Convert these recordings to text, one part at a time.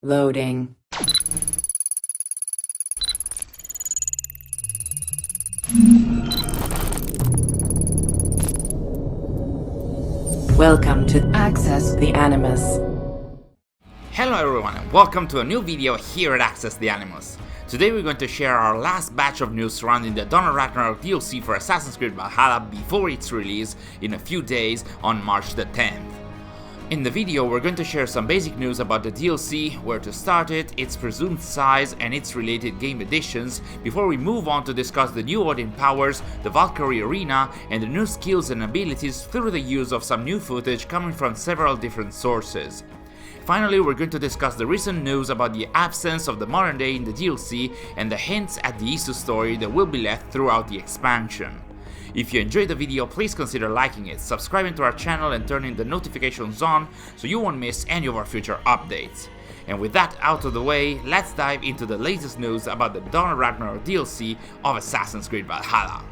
Loading. Welcome to Access the Animus. Hello everyone and welcome to a new video here at Access the Animus. Today we're going to share our last batch of news surrounding the Dawn of Ragnarok DLC for Assassin's Creed Valhalla before its release in a few days on March the 10th. In the video we're going to share some basic news about the DLC, where to start it, its presumed size and its related game additions, before we move on to discuss the new Odin Powers, the Valkyrie Arena and the new skills and abilities through the use of some new footage coming from several different sources. Finally, we're going to discuss the recent news about the absence of the modern day in the DLC and the hints at the Isu story that will be left throughout the expansion. If you enjoyed the video, please consider liking it, subscribing to our channel and turning the notifications on so you won't miss any of our future updates. And with that out of the way, let's dive into the latest news about the Dawn of Ragnarok DLC of Assassin's Creed Valhalla.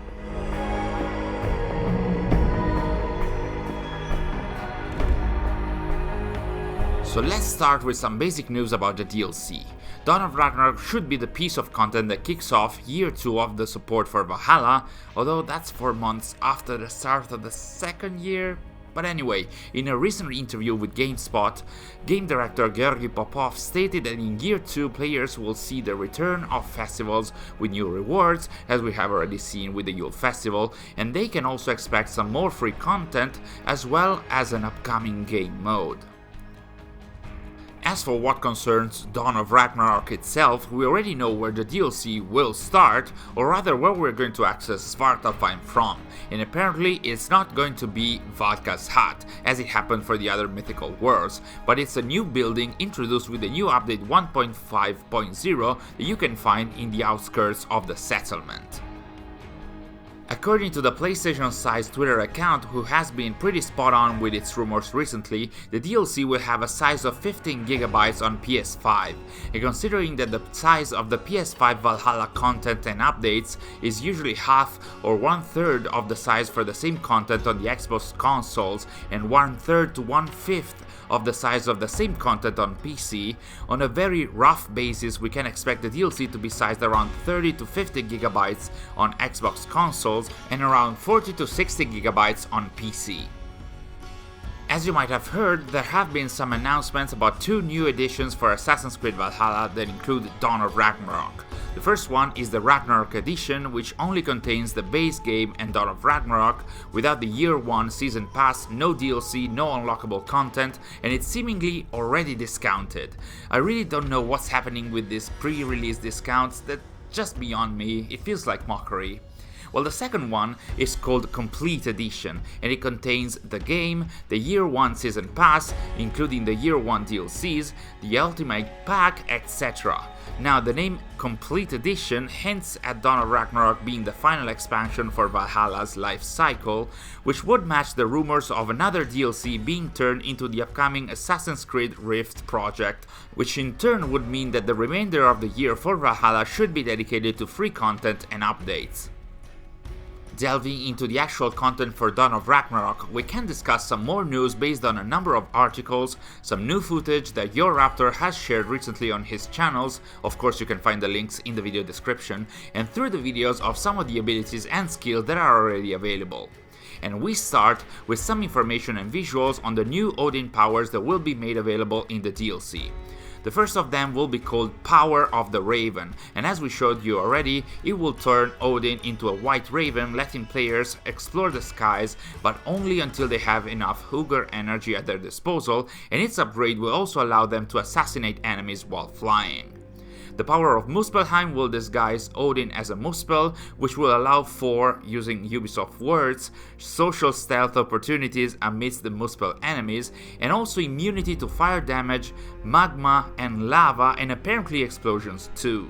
So let's start with some basic news about the DLC. Dawn of Ragnarok should be the piece of content that kicks off year 2 of the support for Valhalla, although that's 4 months after the start of the second year. But anyway, in a recent interview with GameSpot, game director Georgi Popov stated that in year 2 players will see the return of festivals with new rewards, as we have already seen with the Yule Festival, and they can also expect some more free content as well as an upcoming game mode. As for what concerns Dawn of Ragnarok itself, we already know where the DLC will start, or rather where we're going to access Svartalfheim from, and apparently it's not going to be Valka's hut, as it happened for the other mythical worlds, but it's a new building introduced with the new update 1.5.0 that you can find in the outskirts of the settlement. According to the PlayStation-sized Twitter account, who has been pretty spot on with its rumors recently, the DLC will have a size of 15GB on PS5, and considering that the size of the PS5 Valhalla content and updates is usually half or 1/3 of the size for the same content on the Xbox consoles and 1/3 to 1/5 of the size of the same content on PC, on a very rough basis we can expect the DLC to be sized around 30 to 50GB on Xbox consoles and around 40 to 60GB on PC. As you might have heard, there have been some announcements about 2 new editions for Assassin's Creed Valhalla that include Dawn of Ragnarok. The first one is the Ragnarok edition, which only contains the base game and Dawn of Ragnarok, without the Year 1 Season Pass, no DLC, no unlockable content, and it's seemingly already discounted. I really don't know what's happening with these pre-release discounts, that's just beyond me, it feels like mockery. Well, the second one is called Complete Edition, and it contains the game, the Year 1 Season Pass, including the Year 1 DLCs, the Ultimate Pack, etc. Now, the name Complete Edition hints at Dawn of Ragnarok being the final expansion for Valhalla's life cycle, which would match the rumors of another DLC being turned into the upcoming Assassin's Creed Rift project, which in turn would mean that the remainder of the year for Valhalla should be dedicated to free content and updates. Delving into the actual content for Dawn of Ragnarok, we can discuss some more news based on a number of articles, some new footage that YourRaptor has shared recently on his channels, of course you can find the links in the video description, and through the videos of some of the abilities and skills that are already available. And we start with some information and visuals on the new Odin Powers that will be made available in the DLC. The first of them will be called Power of the Raven, and as we showed you already, it will turn Odin into a white raven, letting players explore the skies, but only until they have enough Hugr energy at their disposal, and its upgrade will also allow them to assassinate enemies while flying. The power of Muspelheim will disguise Odin as a Muspel, which will allow for, using Ubisoft words, social stealth opportunities amidst the Muspel enemies, and also immunity to fire damage, magma and lava, and apparently explosions too.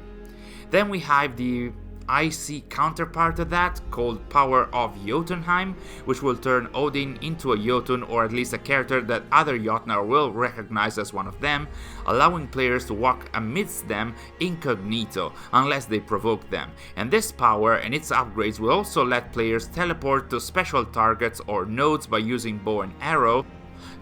Then we have the icy counterpart of that, called Power of Jotunheim, which will turn Odin into a Jotun, or at least a character that other Jotnar will recognize as one of them, allowing players to walk amidst them incognito, unless they provoke them. And this power and its upgrades will also let players teleport to special targets or nodes by using bow and arrow,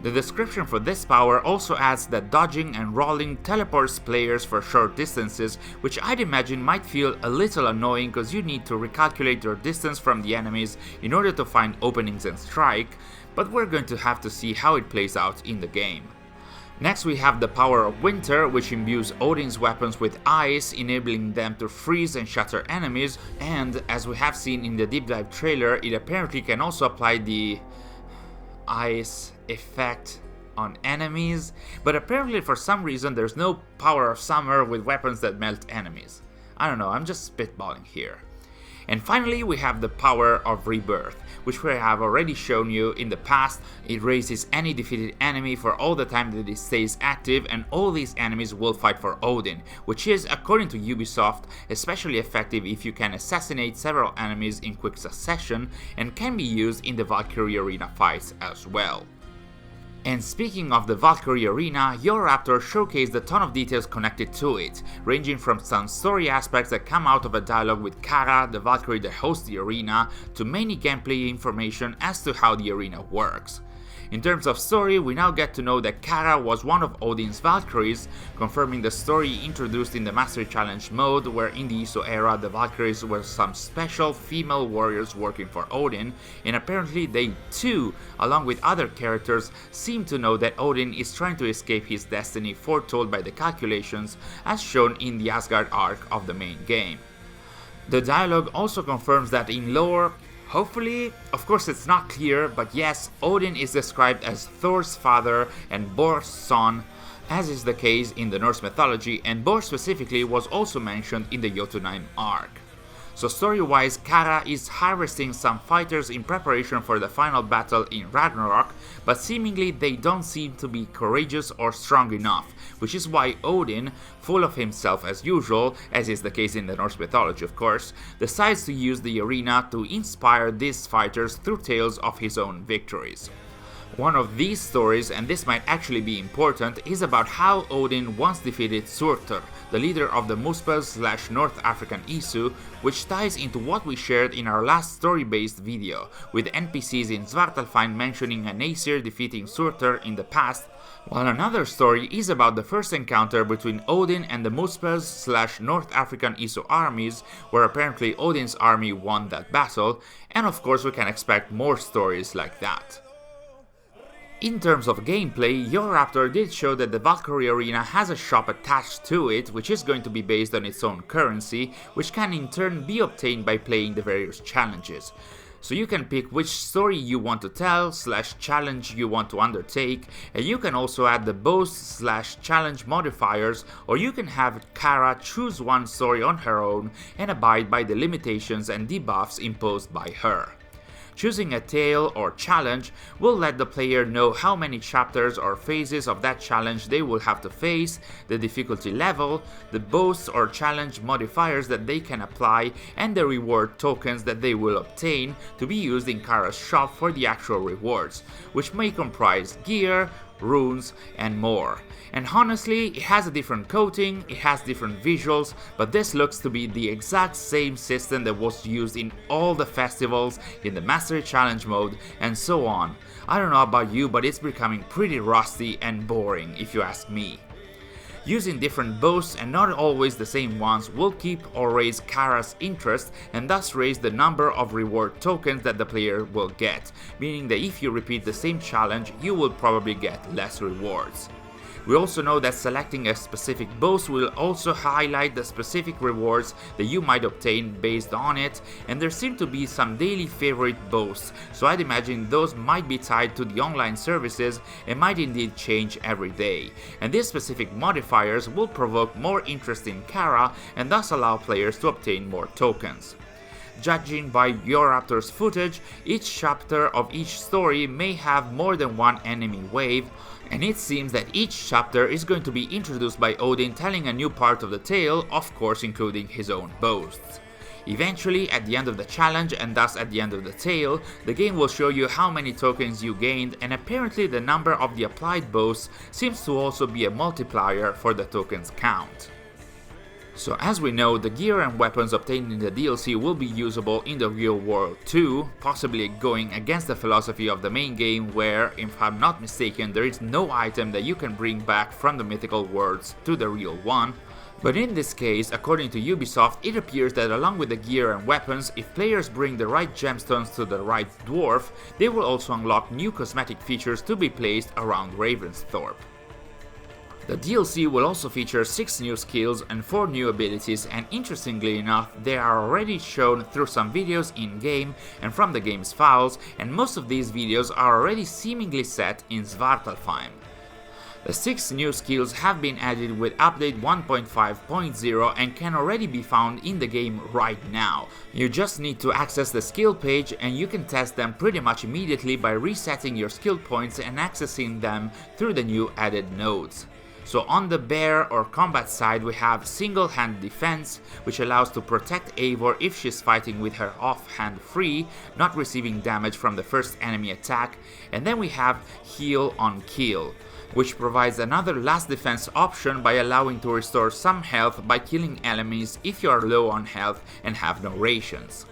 The description for this power also adds that dodging and rolling teleports players for short distances, which I'd imagine might feel a little annoying because you need to recalculate your distance from the enemies in order to find openings and strike, but we're going to have to see how it plays out in the game. Next we have the power of winter, which imbues Odin's weapons with ice, enabling them to freeze and shatter enemies, and as we have seen in the deep dive trailer, it apparently can also apply the ice effect on enemies, but apparently for some reason there's no power of summer with weapons that melt enemies. I don't know, I'm just spitballing here. And finally we have the power of rebirth, which we have already shown you in the past. It raises any defeated enemy for all the time that it stays active, and all these enemies will fight for Odin, which is, according to Ubisoft, especially effective if you can assassinate several enemies in quick succession, and can be used in the Valkyrie Arena fights as well. And speaking of the Valkyrie Arena, Your Raptor showcased a ton of details connected to it, ranging from some story aspects that come out of a dialogue with Kara, the Valkyrie that hosts the arena, to many gameplay information as to how the arena works. In terms of story, we now get to know that Kara was one of Odin's Valkyries, confirming the story introduced in the Mastery Challenge mode, where in the ISO era the Valkyries were some special female warriors working for Odin, and apparently they too, along with other characters, seem to know that Odin is trying to escape his destiny foretold by the calculations as shown in the Asgard arc of the main game. The dialogue also confirms that in lore, hopefully, of course it's not clear, but yes, Odin is described as Thor's father and Bor's son, as is the case in the Norse mythology, and Bor specifically was also mentioned in the Jotunheim arc. So story-wise, Kara is harvesting some fighters in preparation for the final battle in Ragnarok, but seemingly they don't seem to be courageous or strong enough, which is why Odin, full of himself as usual, as is the case in the Norse mythology of course, decides to use the arena to inspire these fighters through tales of his own victories. One of these stories, and this might actually be important, is about how Odin once defeated Surtur, the leader of the Muspels/North African Isu, which ties into what we shared in our last story-based video, with NPCs in Svartalfheim mentioning an Aesir defeating Surtur in the past, while another story is about the first encounter between Odin and the Muspels/North African Isu armies, where apparently Odin's army won that battle, and of course we can expect more stories like that. In terms of gameplay, Your Raptor did show that the Valkyrie Arena has a shop attached to it, which is going to be based on its own currency, which can in turn be obtained by playing the various challenges. So you can pick which story you want to tell / challenge you want to undertake, and you can also add the boast / challenge modifiers, or you can have Kara choose one story on her own and abide by the limitations and debuffs imposed by her. Choosing a tale or challenge will let the player know how many chapters or phases of that challenge they will have to face, the difficulty level, the boasts or challenge modifiers that they can apply, and the reward tokens that they will obtain to be used in Kara's shop for the actual rewards, which may comprise gear, runes, and more. And honestly, it has a different coating, it has different visuals, but this looks to be the exact same system that was used in all the festivals, in the Mastery Challenge mode, and so on. I don't know about you, but it's becoming pretty rusty and boring, if you ask me. Using different boasts and not always the same ones will keep or raise Kara's interest and thus raise the number of reward tokens that the player will get, meaning that if you repeat the same challenge, you will probably get less rewards. We also know that selecting a specific boast will also highlight the specific rewards that you might obtain based on it, and there seem to be some daily favorite boasts, so I'd imagine those might be tied to the online services and might indeed change every day, and these specific modifiers will provoke more interest in Kara and thus allow players to obtain more tokens. Judging by Your Raptor's footage, each chapter of each story may have more than one enemy wave, and it seems that each chapter is going to be introduced by Odin telling a new part of the tale, of course including his own boasts. Eventually, at the end of the challenge and thus at the end of the tale, the game will show you how many tokens you gained, and apparently the number of the applied boasts seems to also be a multiplier for the tokens count. So as we know, the gear and weapons obtained in the DLC will be usable in the real world too, possibly going against the philosophy of the main game where, if I'm not mistaken, there is no item that you can bring back from the mythical worlds to the real one. But in this case, according to Ubisoft, it appears that along with the gear and weapons, if players bring the right gemstones to the right dwarf, they will also unlock new cosmetic features to be placed around Ravensthorpe. The DLC will also feature 6 new skills and 4 new abilities, and interestingly enough, they are already shown through some videos in-game and from the game's files, and most of these videos are already seemingly set in Svartalfheim. The 6 new skills have been added with update 1.5.0 and can already be found in the game right now. You just need to access the skill page and you can test them pretty much immediately by resetting your skill points and accessing them through the new added nodes. So on the bear or combat side we have single-hand defense, which allows to protect Eivor if she's fighting with her offhand free, not receiving damage from the first enemy attack, and then we have heal on kill, which provides another last defense option by allowing to restore some health by killing enemies if you are low on health and have no rations.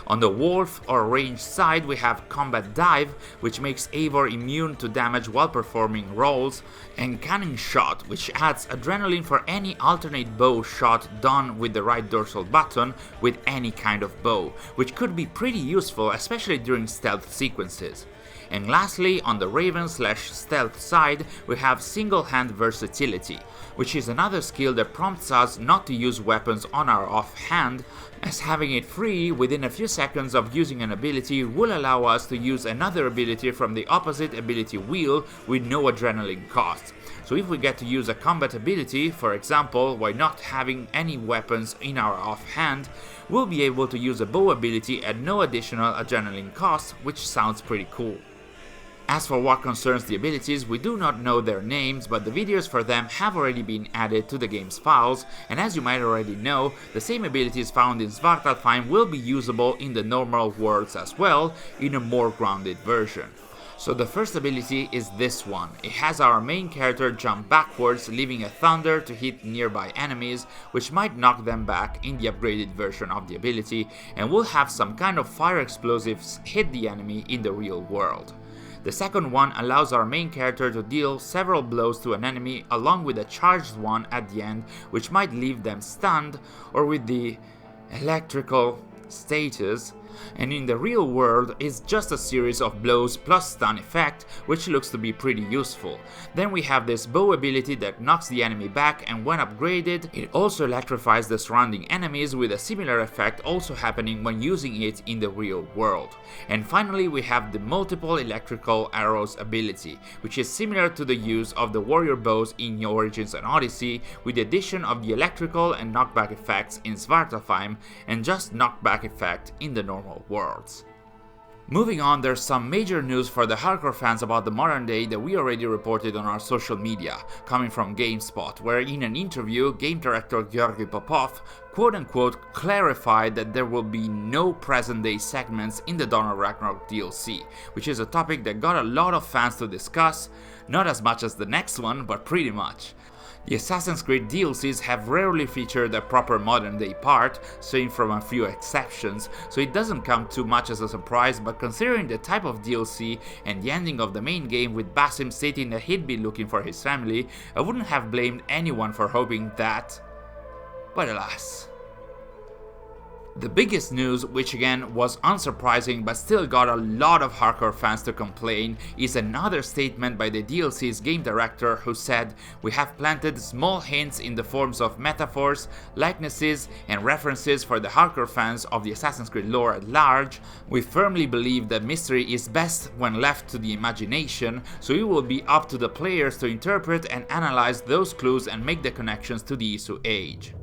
On the wolf or ranged side we have combat dive, which makes Eivor immune to damage while performing rolls, and cunning shot, which adds adrenaline for any alternate bow shot done with the right dorsal button with any kind of bow, which could be pretty useful especially during stealth sequences. And lastly, on the Raven/stealth side, we have single-hand versatility, which is another skill that prompts us not to use weapons on our offhand, as having it free within a few seconds of using an ability will allow us to use another ability from the opposite ability wheel with no adrenaline cost. So if we get to use a combat ability, for example, while not having any weapons in our offhand, we'll be able to use a bow ability at no additional adrenaline cost, which sounds pretty cool. As for what concerns the abilities, we do not know their names, but the videos for them have already been added to the game's files, and as you might already know, the same abilities found in Svartalfheim will be usable in the normal worlds as well, in a more grounded version. So the first ability is this one. It has our main character jump backwards, leaving a thunder to hit nearby enemies, which might knock them back in the upgraded version of the ability, and will have some kind of fire explosives hit the enemy in the real world. The second one allows our main character to deal several blows to an enemy along with a charged one at the end, which might leave them stunned, or with the electrical status, and in the real world is just a series of blows plus stun effect, which looks to be pretty useful. Then we have this bow ability that knocks the enemy back, and when upgraded, it also electrifies the surrounding enemies, with a similar effect also happening when using it in the real world. And finally we have the multiple electrical arrows ability, which is similar to the use of the warrior bows in Origins and Odyssey, with the addition of the electrical and knockback effects in Svartalfheim and just knockback effect in the normal worlds. Moving on, there's some major news for the hardcore fans about the modern day that we already reported on our social media, coming from GameSpot, where in an interview, game director Georgi Popov quote-unquote clarified that there will be no present-day segments in the Dawn of Ragnarok DLC, which is a topic that got a lot of fans to discuss, not as much as the next one, but pretty much. The Assassin's Creed DLCs have rarely featured a proper modern-day part, save from a few exceptions, so it doesn't come too much as a surprise, but considering the type of DLC and the ending of the main game with Basim stating that he'd be looking for his family, I wouldn't have blamed anyone for hoping that, but alas. The biggest news, which again was unsurprising but still got a lot of hardcore fans to complain, is another statement by the DLC's game director who said, "We have planted small hints in the forms of metaphors, likenesses and references for the hardcore fans of the Assassin's Creed lore at large. We firmly believe that mystery is best when left to the imagination, so it will be up to the players to interpret and analyze those clues and make the connections to the Isu Age."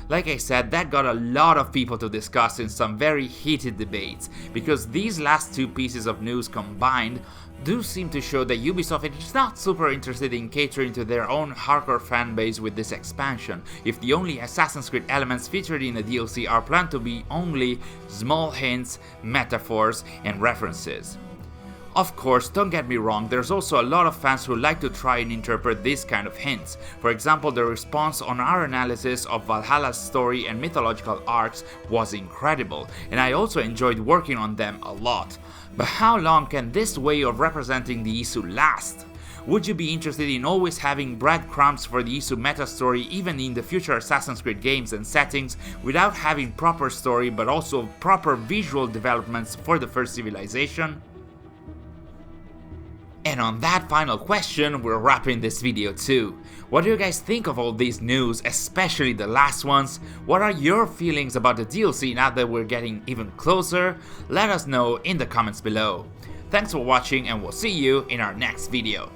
Like I said, that got a lot of people to discuss in some very heated debates, because these last two pieces of news combined do seem to show that Ubisoft is not super interested in catering to their own hardcore fanbase with this expansion, if the only Assassin's Creed elements featured in the DLC are planned to be only small hints, metaphors and references. Of course, don't get me wrong, there's also a lot of fans who like to try and interpret these kind of hints. For example, the response on our analysis of Valhalla's story and mythological arcs was incredible, and I also enjoyed working on them a lot. But how long can this way of representing the Isu last? Would you be interested in always having breadcrumbs for the Isu meta story even in the future Assassin's Creed games and settings without having proper story but also proper visual developments for the first civilization? And on that final question, we're wrapping this video too. What do you guys think of all these news, especially the last ones? What are your feelings about the DLC now that we're getting even closer? Let us know in the comments below. Thanks for watching and we'll see you in our next video.